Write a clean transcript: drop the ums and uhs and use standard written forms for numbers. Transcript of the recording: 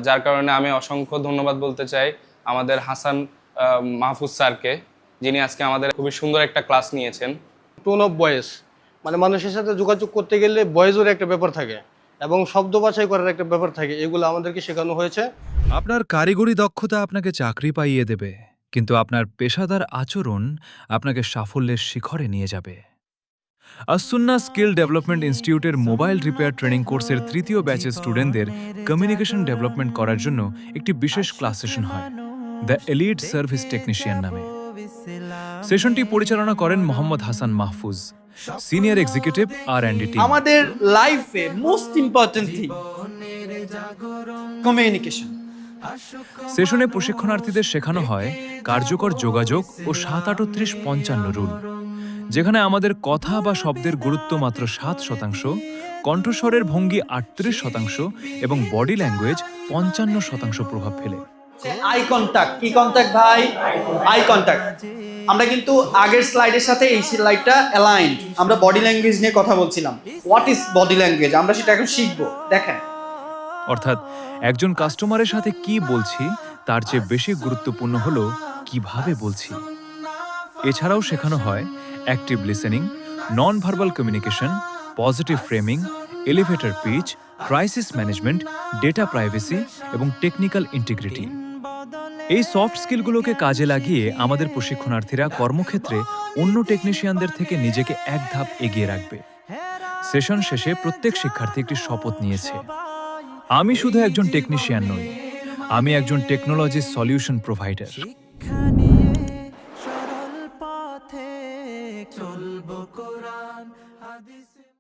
যার কারণে আমি অসংখ্য ধন্যবাদ বলতে চাই আমাদের হাসান মাহফুজ স্যারকে, যিনি আজকে আমাদের খুবই সুন্দর একটা ক্লাস নিয়েছেন। টোন অফ ভয়েস, মানে মানুষের সাথে যোগাযোগ করতে গেলে ভয়েসের একটা ব্যাপার থাকে এবং শব্দ বাছাই করার একটা ব্যাপার থাকে, এগুলো আমাদেরকে শেখানো হয়েছে। আপনার কারিগরি দক্ষতা আপনাকে চাকরি পাইয়ে দেবে, কিন্তু আপনার পেশাদার আচরণ আপনাকে সাফল্যের শিখরে নিয়ে যাবে। আসুন্না স্কিল ডেভেলপমেন্ট ইনস্টিটিউটের মোবাইল রিপেয়ার ট্রেনিং কোর্সের তৃতীয় ব্যাচের স্টুডেন্টদের কমিউনিকেশন ডেভেলপমেন্ট করার জন্য একটি বিশেষ ক্লাস সেশন হয়, দ্য এলিট সার্ভিস টেকনিশিয়ান নামে। সেশনটি পরিচালনা করেন Mohammad Hasan Mahfuz, senior executive R and D team. আমাদের লাইফে মোস্ট ইম্পর্টেন্ট থিং কমিউনিকেশন। সেশনে প্রশিক্ষণার্থীদের শেখানো হয় কার্যকর যোগাযোগ ও 7-38-55 রুল, যেখানে আমাদের কথা বা শব্দের গুরুত্ব মাত্র 7%, কণ্ঠস্বরের ভঙ্গি 38% এবং বডি ল্যাঙ্গুয়েজ 55% প্রভাব ফেলে। আই কন্টাক্ট, কি কন্টাক্ট ভাই? Eye contact. আমরা কিন্তু আগের স্লাইডের সাথে এই স্লাইডটা অ্যালাইন্ড। আমরা বডি ল্যাঙ্গুয়েজ নিয়ে কথা বলছিলাম। হোয়াট ইজ বডি ল্যাঙ্গুয়েজ, আমরা সেটা এখন শিখবো। দেখেন, অর্থাৎ একজন কাস্টমারের সাথে কি বলছি তার চেয়ে বেশি গুরুত্বপূর্ণ হলো কিভাবে বলছি। এছাড়াও শেখানো হয় active listening, non verbal communication, positive framing, elevator pitch, crisis management, data privacy এবং টেকনিক্যাল ইন্টিগ্রিটি। এই সফট স্কিলগুলোকে কাজে লাগিয়ে আমাদের প্রশিক্ষণার্থীরা কর্মক্ষেত্রে অন্য টেকনিশিয়ানদের থেকে নিজেকে এক ধাপ এগিয়ে রাখবে। সেশন শেষে প্রত্যেক শিক্ষার্থী একটি শপথ নিয়েছে, আমি শুধু একজন টেকনিশিয়ান নই, আমি একজন টেকনোলজি সলিউশন প্রোভাইডার।